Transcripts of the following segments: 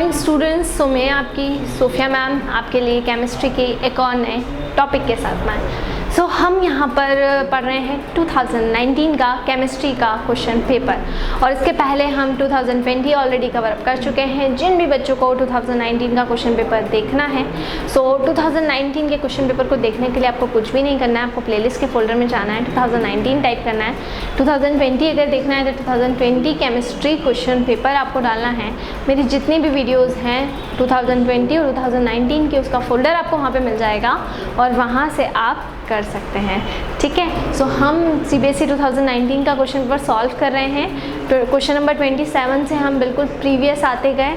Morning students. सो मैं आपकी Sophia ma'am आपके लिए केमिस्ट्री के एक और नए टॉपिक के साथ में। सो हम यहाँ पर पढ़ रहे हैं 2019 का केमिस्ट्री का क्वेश्चन पेपर, और इसके पहले हम 2020 ऑलरेडी कवर अप कर चुके हैं। जिन भी बच्चों को 2019 का क्वेश्चन पेपर देखना है, सो 2019 के क्वेश्चन पेपर को देखने के लिए आपको कुछ भी नहीं करना है, आपको प्लेलिस्ट के फोल्डर में जाना है, 2019 टाइप करना है। 2020 अगर देखना है तो 2020 केमिस्ट्री क्वेश्चन पेपर आपको डालना है। मेरी जितनी भी वीडियोज़ हैं 2020 और 2019 की, उसका फोल्डर आपको वहाँ पर मिल जाएगा और वहाँ से आप कर सकते हैं। ठीक है, सो हम CBSE 2019 का क्वेश्चन पेपर सॉल्व कर रहे हैं। तो क्वेश्चन नंबर 27 से हम बिल्कुल प्रीवियस आते गए,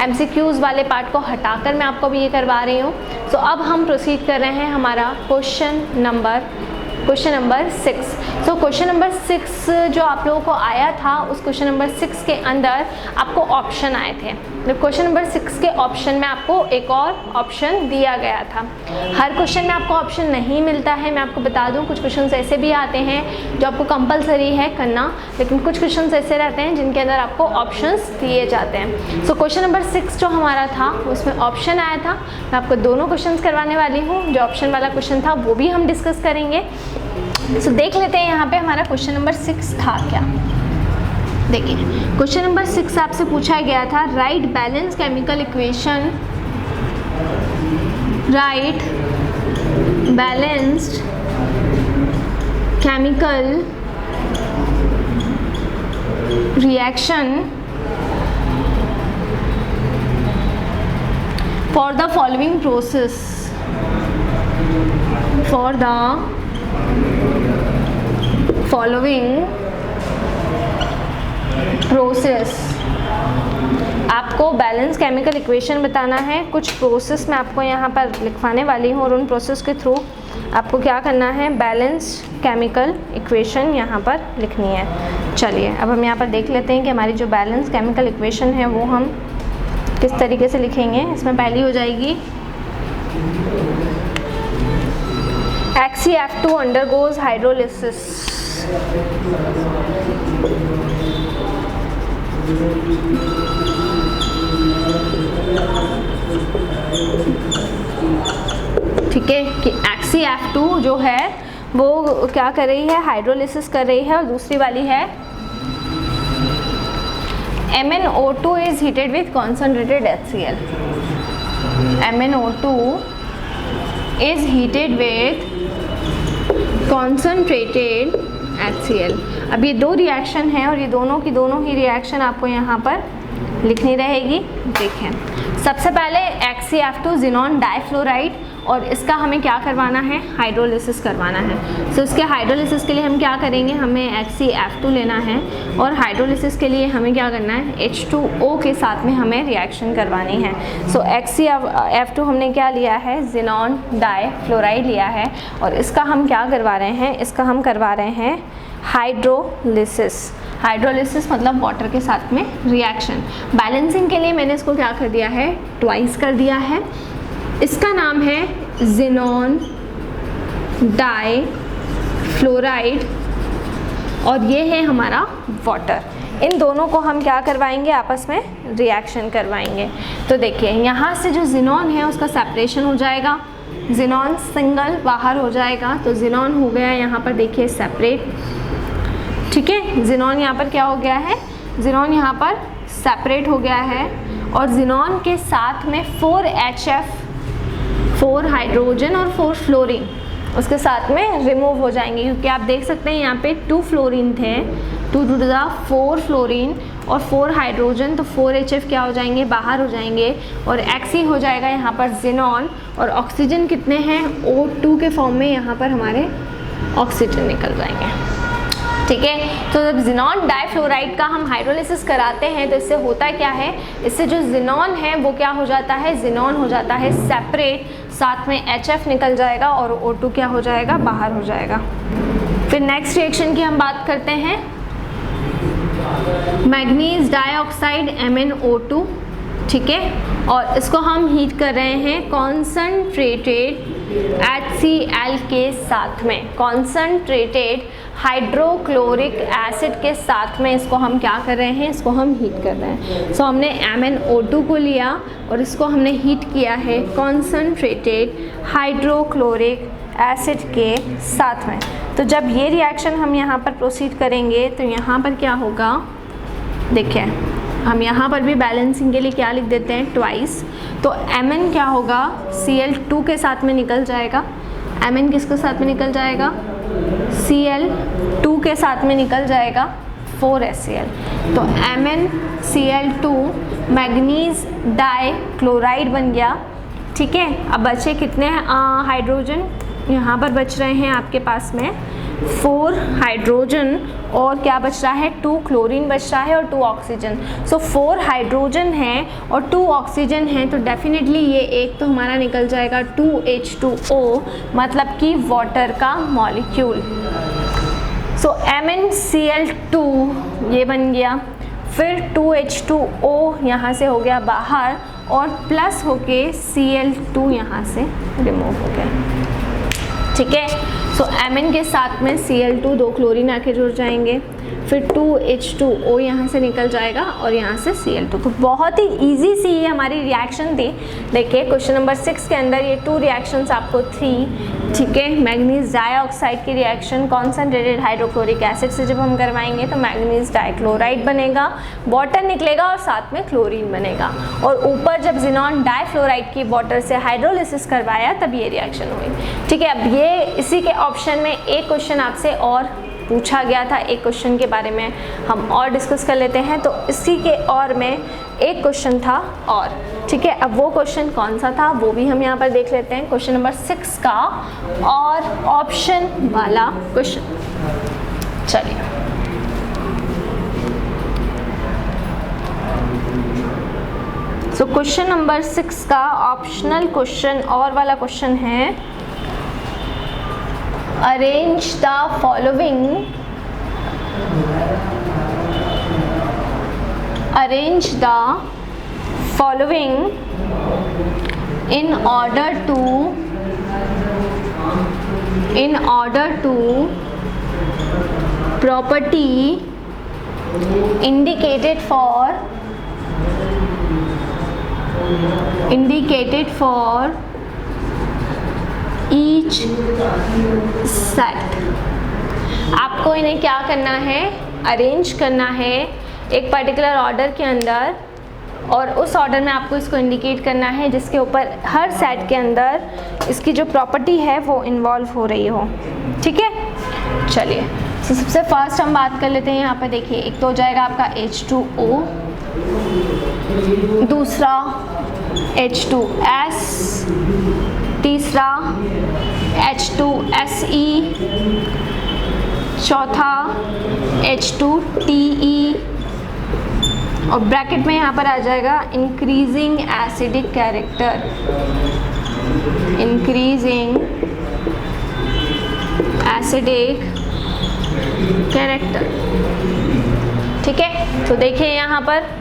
MCQs वाले पार्ट को हटाकर मैं आपको भी ये करवा रही हूँ। सो अब हम प्रोसीड कर रहे हैं हमारा question number 6। So question number 6 जो आप लोगों को आया था, उस क्वेश्चन नंबर 6 के अंदर आपको ऑप्शन आए थे। क्वेश्चन नंबर 6 के ऑप्शन में आपको एक और ऑप्शन दिया गया था। हर क्वेश्चन में आपको ऑप्शन नहीं मिलता है, मैं आपको बता दूं। कुछ क्वेश्चन ऐसे भी आते हैं जो आपको कंपलसरी है करना, लेकिन कुछ क्वेश्चन ऐसे रहते हैं जिनके अंदर आपको ऑप्शंस दिए जाते हैं। सो क्वेश्चन नंबर 6 जो हमारा था उसमें ऑप्शन आया था। मैं आपको दोनों क्वेश्चन करवाने वाली हूँ। जो ऑप्शन वाला क्वेश्चन था वो भी हम डिस्कस करेंगे। सो देख लेते हैं यहाँ पे हमारा क्वेश्चन नंबर 6 था क्या। देखिए, क्वेश्चन नंबर 6 आपसे पूछा गया था, right balance chemical equation, right balanced chemical reaction for the following process, for the following process. आपको बैलेंस केमिकल इक्वेशन बताना है। कुछ प्रोसेस मैं आपको यहाँ पर लिखवाने वाली हूँ और उन प्रोसेस के थ्रू आपको क्या करना है, बैलेंस केमिकल इक्वेशन यहाँ पर लिखनी है। चलिए अब हम यहाँ पर देख लेते हैं कि हमारी जो बैलेंस केमिकल इक्वेशन है वो हम किस तरीके से लिखेंगे। इसमें पहली हो जाएगी HCF2 undergoes hydrolysis, ठीक है, कि HCF2 जो है वो क्या कर रही है, हाइड्रोलिसिस कर रही है। और दूसरी वाली है MnO2 is heated with concentrated HCl, MnO2 is heated with concentrated HCl। अब ये दो रिएक्शन है और ये दोनों की रिएक्शन आपको यहाँ पर लिखनी रहेगी। देखें, सबसे पहले HCF2 ज़ीनॉन डाइफ्लोराइड, और इसका हमें क्या करवाना है, हाइड्रोलिसिस करवाना है। सो इसके हाइड्रोलिसिस के लिए हम क्या करेंगे, हमें HCF2 लेना है और हाइड्रोलिसिस के लिए हमें क्या करना है, H2O के साथ में हमें रिएक्शन करवानी है। सो HCF2 हमने क्या लिया है, ज़ीनॉन डाइफ्लोराइड लिया है, और इसका हम क्या करवा रहे हैं, इसका हम करवा रहे हैं हाइड्रोलिसिस। हाइड्रोलिसिस मतलब वाटर के साथ में रिएक्शन। बैलेंसिंग के लिए मैंने इसको क्या कर दिया है, ट्वाइस कर दिया है। इसका नाम है ज़ीनॉन डाइफ्लोराइड और ये है हमारा वाटर। इन दोनों को हम क्या करवाएंगे, आपस में रिएक्शन करवाएंगे। तो देखिए, यहाँ से जो ज़ीनॉन है उसका सेपरेशन हो जाएगा, ज़ीनॉन सिंगल बाहर हो जाएगा। तो ज़ीनॉन हो गया यहाँ पर, देखिए सेपरेट। ठीक है, ज़ीनॉन यहाँ पर क्या हो गया है, ज़ीनॉन यहाँ पर सेपरेट हो गया है, और ज़ीनॉन के साथ में 4HF, 4 हाइड्रोजन और 4 फ्लोरीन उसके साथ में रिमूव हो जाएंगे, क्योंकि आप देख सकते हैं यहाँ पे 2 फ्लोरीन थे, 2 टू द 4 फ्लोरीन और 4 हाइड्रोजन, तो 4HF क्या हो जाएंगे, बाहर हो जाएंगे, और Xe हो जाएगा यहाँ पर ज़ीनॉन, और ऑक्सीजन कितने हैं, O2 के फॉर्म में यहाँ पर हमारे ऑक्सीजन निकल जाएंगे। ठीक है, तो जब ज़ीनॉन डाइफ्लोराइड का हम हाइड्रोलिसिस कराते हैं तो इससे होता क्या है, इससे जो ज़ीनॉन है वो क्या हो जाता है, ज़ीनॉन हो जाता है सेपरेट, साथ में HF निकल जाएगा और O2 क्या हो जाएगा, बाहर हो जाएगा। फिर नेक्स्ट रिएक्शन की हम बात करते हैं, मैग्नीज डाइऑक्साइड MnO2। ठीक है, और इसको हम हीट कर रहे हैं कॉन्सनट्रेटेड HCl के साथ में, कॉन्सनट्रेटेड हाइड्रोक्लोरिक एसिड के साथ में इसको हम क्या कर रहे हैं, इसको हम हीट कर रहे हैं। सो हमने MnO2 को लिया और इसको हमने हीट किया है कॉन्सनट्रेटेड हाइड्रोक्लोरिक एसिड के साथ में। तो जब ये रिएक्शन हम यहाँ पर प्रोसीड करेंगे तो यहाँ पर क्या होगा, देखिए हम यहाँ पर भी बैलेंसिंग के लिए क्या लिख देते हैं, ट्वाइस। तो Mn क्या होगा, Cl2 के साथ में निकल जाएगा। Mn किसके साथ में निकल जाएगा, Cl2 के साथ में निकल जाएगा 4HCl। तो MnCl2 मैग्नीज डाइक्लोराइड बन गया। ठीक है, अब बचे कितने हाइड्रोजन, यहाँ पर बच रहे हैं आपके पास में 4 हाइड्रोजन और क्या बच रहा है, 2 क्लोरीन बच रहा है और 2 ऑक्सीजन। सो 4 हाइड्रोजन हैं और 2 ऑक्सीजन हैं, तो डेफिनेटली ये एक तो हमारा निकल जाएगा 2H2O, मतलब कि वाटर का मॉलिक्यूल। सो MnCl2 ये बन गया, फिर 2H2O यहाँ से हो गया बाहर और प्लस होके Cl2 यहाँ से रिमूव हो गया। ठीक है, सो Mn के साथ में Cl2 2 क्लोरीन आके जुड़ जाएंगे, फिर 2H2O यहाँ से निकल जाएगा और यहाँ से Cl2। तो बहुत ही इजी सी ये हमारी रिएक्शन थी। देखिए क्वेश्चन नंबर 6 के अंदर ये 2 रिएक्शंस आपको थी। ठीक है, मैग्नीज डाइऑक्साइड की रिएक्शन कॉन्सनट्रेटेड हाइड्रोक्लोरिक एसिड से जब हम करवाएंगे तो मैग्नीज डाइक्लोराइड बनेगा, वाटर निकलेगा और साथ में क्लोरीन बनेगा। और ऊपर जब जिनॉन डाइफ्लोराइड की वाटर से हाइड्रोलिसिस करवाया तब ये रिएक्शन हुई। ठीक है, अब ये इसी के ऑप्शन में एक क्वेश्चन आपसे और पूछा गया था, एक क्वेश्चन के बारे में हम और डिस्कस कर लेते हैं। तो इसी के और में एक क्वेश्चन था और, ठीक है, अब वो क्वेश्चन कौन सा था वो भी हम यहाँ पर देख लेते हैं। क्वेश्चन नंबर 6 का और ऑप्शन वाला क्वेश्चन। चलिए सो क्वेश्चन नंबर 6 का ऑप्शनल क्वेश्चन और वाला क्वेश्चन है, arrange the following in order to property indicated for each set। आपको इन्हें क्या करना है, अरेंज करना है एक पर्टिकुलर ऑर्डर के अंदर और उस ऑर्डर में आपको इसको इंडिकेट करना है जिसके ऊपर हर सेट के अंदर इसकी जो प्रॉपर्टी है वो इन्वॉल्व हो रही हो। ठीक है, चलिए तो सबसे फर्स्ट हम बात कर लेते हैं। यहाँ पर देखिए एक तो हो जाएगा आपका H2O, दूसरा H2S, तीसरा H2SE, चौथा H2TE और ब्रैकेट में यहाँ पर आ जाएगा increasing acidic character, increasing acidic character. ठीक है, तो देखिए यहाँ पर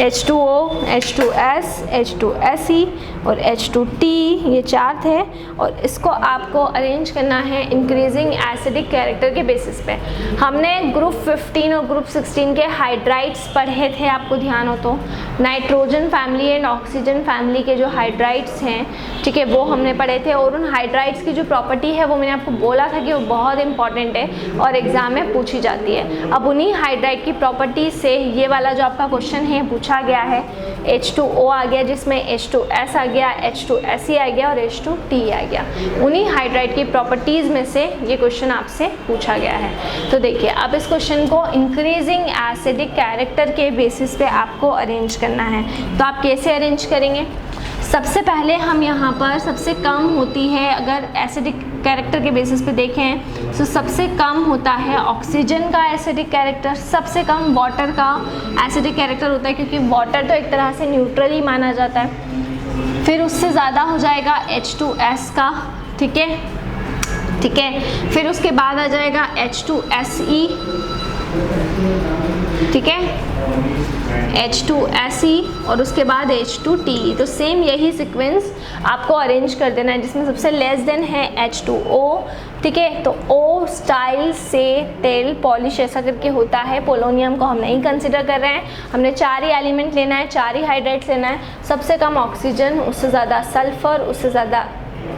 H2O, H2S, H2SE और H2T ये 4 थे और इसको आपको अरेंज करना है इंक्रीजिंग एसिडिक कैरेक्टर के बेसिस पे। हमने ग्रुप 15 और ग्रुप 16 के हाइड्राइड्स पढ़े थे, आपको ध्यान हो तो, nitrogen family and oxygen family के जो हाइड्राइड्स हैं, ठीक है, वो हमने पढ़े थे और उन हाइड्राइड्स की जो प्रॉपर्टी है वो मैंने आपको बोला था कि वो बहुत इंपॉर्टेंट है और एग्जाम में पूछी जाती है। अब उन्हीं हाइड्राइड की प्रॉपर्टी से ये वाला जो आपका क्वेश्चन है पूछा गया है। H2O आ गया जिसमें H2S आ गया, H2SE आ गया और H2T आ गया। उन्हीं हाइड्राइड की प्रॉपर्टीज़ में से ये क्वेश्चन आपसे पूछा गया है। तो देखिए अब इस क्वेश्चन को इंक्रीजिंग एसिडिक कैरेक्टर के बेसिस पे आपको अरेंज करना है। तो आप कैसे अरेंज करेंगे? सबसे पहले हम यहाँ पर सबसे कम होती है, अगर एसिडिक कैरेक्टर के बेसिस पे देखें तो सबसे कम होता है ऑक्सीजन का एसिडिक कैरेक्टर, सबसे कम वाटर का एसिडिक कैरेक्टर होता है क्योंकि वाटर तो एक तरह से न्यूट्रल ही माना जाता है। फिर उससे ज़्यादा हो जाएगा H2S का, ठीक है, फिर उसके बाद आ जाएगा H2SE, ठीक है, H2Se और उसके बाद H2Te। तो सेम यही सीक्वेंस आपको अरेंज कर देना है, जिसमें सबसे लेस देन है H2O। ठीक है, तो O स्टाइल से तेल पॉलिश ऐसा करके होता है। पोलोनियम को हम नहीं कंसिडर कर रहे हैं, हमने 4 ही एलिमेंट लेना है, 4 ही हाइड्रेट्स लेना है। सबसे कम ऑक्सीजन, उससे ज़्यादा सल्फर, उससे ज़्यादा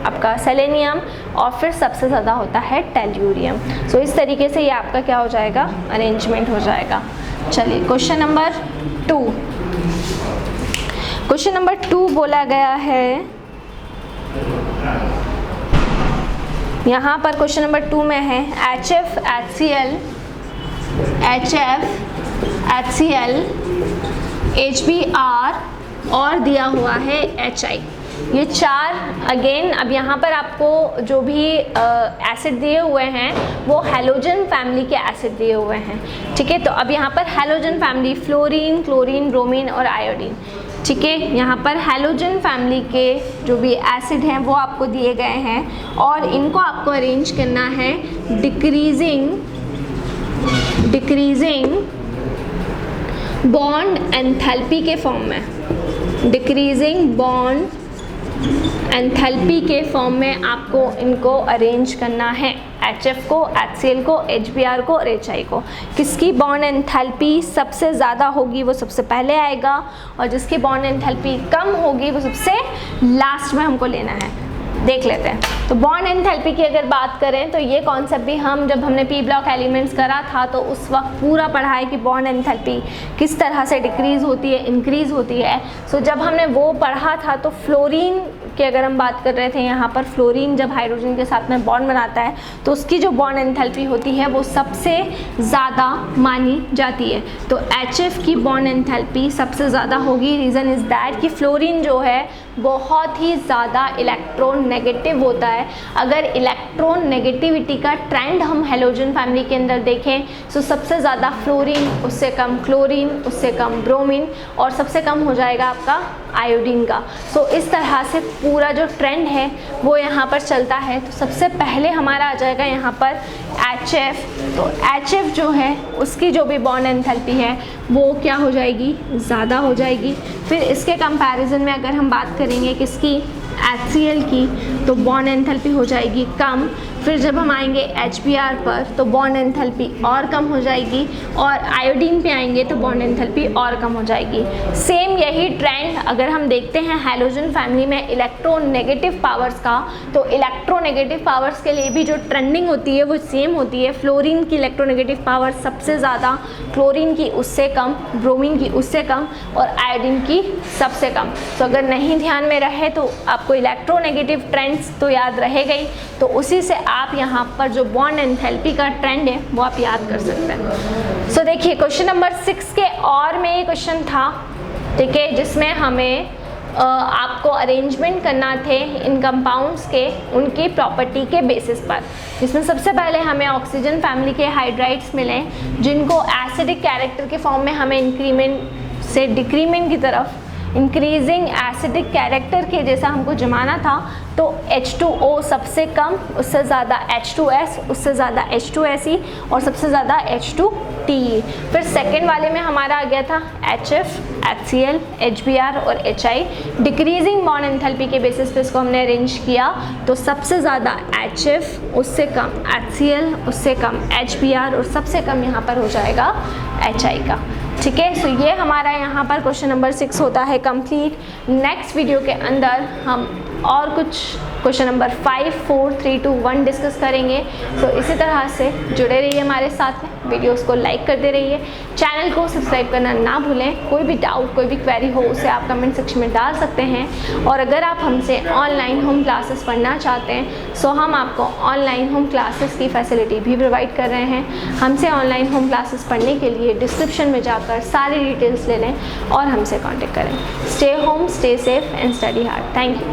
आपका सेलेनियम और फिर सबसे ज़्यादा होता है टेल्यूरियम। सो इस तरीके से ये आपका क्या हो जाएगा, अरेंजमेंट हो जाएगा। चलिए क्वेश्चन नंबर 2। क्वेश्चन नंबर 2 बोला गया है, यहाँ पर क्वेश्चन नंबर 2 में है HF HCl HBr और दिया हुआ है HI। ये 4 अगेन, अब यहाँ पर आपको जो भी एसिड दिए हुए हैं वो हैलोजन फैमिली के एसिड दिए हुए हैं। ठीक है, तो अब यहाँ पर halogen family fluorine, chlorine, bromine और आयोडीन। ठीक है, यहाँ पर हैलोजन फैमिली के जो भी एसिड हैं वो आपको दिए गए हैं और इनको आपको अरेंज करना है डिक्रीजिंग बॉन्ड एंथैल्पी के फॉर्म में। डिक्रीजिंग बॉन्ड एंथैल्पी के फॉर्म में आपको इनको अरेंज करना है, HF को, HCl को, HBr को और HI को। किसकी बॉन्ड एंथैल्पी सबसे ज़्यादा होगी वो सबसे पहले आएगा और जिसकी बॉन्ड एंथैल्पी कम होगी वो सबसे लास्ट में हमको लेना है। देख लेते हैं। तो बॉन्ड एंथैल्पी की अगर बात करें तो ये कॉन्सेप्ट भी हम जब हमने पी ब्लॉक एलिमेंट्स करा था तो उस वक्त पूरा पढ़ा है कि बॉन्ड एंथैल्पी किस तरह से डिक्रीज़ होती है, इंक्रीज़ होती है। सो जब हमने वो पढ़ा था तो फ्लोरीन की अगर हम बात कर रहे थे, यहाँ पर फ्लोरीन जब हाइड्रोजन के साथ में बॉन्ड बनाता है तो उसकी जो बॉन्ड एंथैल्पी होती है वो सबसे ज़्यादा मानी जाती है। तो HF की बॉन्ड एंथैल्पी सबसे ज़्यादा होगी। रीज़न इज़ दैट कि फ्लोरीन जो है बहुत ही ज़्यादा इलेक्ट्रॉन नेगेटिव होता है। अगर इलेक्ट्रॉन नेगेटिविटी का ट्रेंड हम हैलोजन फैमिली के अंदर देखें तो सबसे ज़्यादा फ्लोरीन, उससे कम क्लोरीन, उससे कम ब्रोमीन और सबसे कम हो जाएगा आपका आयोडीन का। सो इस तरह से पूरा जो ट्रेंड है वो यहाँ पर चलता है। तो सबसे पहले हमारा आ जाएगा यहाँ पर HF। तो HF जो है उसकी जो भी बॉन्ड एंथैल्पी है वो क्या हो जाएगी, ज़्यादा हो जाएगी। फिर इसके कंपैरिजन में अगर हम बात करेंगे किसकी, HCl की, तो बॉन्ड एंथैल्पी हो जाएगी कम। फिर जब हम आएंगे HBr पर तो बॉन्ड एंथैल्पी और कम हो जाएगी और आयोडीन पे आएंगे तो बॉन्ड एंथैल्पी और कम हो जाएगी। सेम यही ट्रेंड अगर हम देखते हैं हैलोजन फैमिली में इलेक्ट्रोनेगेटिव पावर्स का, तो इलेक्ट्रोनेगेटिव पावर्स के लिए भी जो ट्रेंडिंग होती है वो सेम होती है। फ्लोरीन की इलेक्ट्रोनेगेटिव पावर सबसे ज़्यादा, क्लोरीन की उससे कम, ब्रोमीन की उससे कम और आयोडीन की सबसे कम। तो अगर नहीं ध्यान में रहे तो आपको इलेक्ट्रोनेगेटिव ट्रेंड्स तो याद रहेगा ही, तो उसी से आप यहाँ पर जो बॉन्ड एंथैल्पी का ट्रेंड है वो आप याद कर सकते हैं। सो देखिए क्वेश्चन नंबर 6 के और में ये क्वेश्चन था, ठीक है, जिसमें हमें आपको अरेंजमेंट करना थे इन कंपाउंड्स के उनकी प्रॉपर्टी के बेसिस पर, जिसमें सबसे पहले हमें ऑक्सीजन फैमिली के हाइड्राइड्स मिले जिनको एसिडिक कैरेक्टर के फॉर्म में हमें इंक्रीमेंट से डिक्रीमेंट की तरफ इंक्रीजिंग एसिडिक कैरेक्टर के जैसा हमको जमाना था। तो H2O सबसे कम, उससे ज़्यादा H2S, उससे ज़्यादा H2Se और सबसे ज़्यादा H2Te। फिर सेकेंड वाले में हमारा आ गया था HF, HCl, HBr और HI। डिक्रीजिंग बॉन्ड एंथैल्पी के बेसिस पे इसको हमने अरेंज किया तो सबसे ज़्यादा HF, उससे कम HCl, उससे कम HBr और सबसे कम यहाँ पर हो जाएगा HI का। ठीक है, सो ये हमारा यहाँ पर क्वेश्चन नंबर 6 होता है कंप्लीट। नेक्स्ट वीडियो के अंदर हम और कुछ क्वेश्चन नंबर 5, 4, 3, 2, 1 डिस्कस करेंगे। तो इसी तरह से जुड़े रहिए हमारे साथ में, वीडियोस को लाइक करते रहिए, चैनल को सब्सक्राइब करना ना भूलें। कोई भी डाउट, कोई भी क्वेरी हो उसे आप कमेंट सेक्शन में डाल सकते हैं। और अगर आप हमसे ऑनलाइन होम क्लासेस पढ़ना चाहते हैं सो हम आपको ऑनलाइन होम क्लासेस की फैसिलिटी भी प्रोवाइड कर रहे हैं। हमसे ऑनलाइन होम क्लासेस पढ़ने के लिए डिस्क्रिप्शन में जाकर सारी डिटेल्स ले लें और हमसे कॉन्टेक्ट करें। Stay home, stay safe and study hard. Thank you.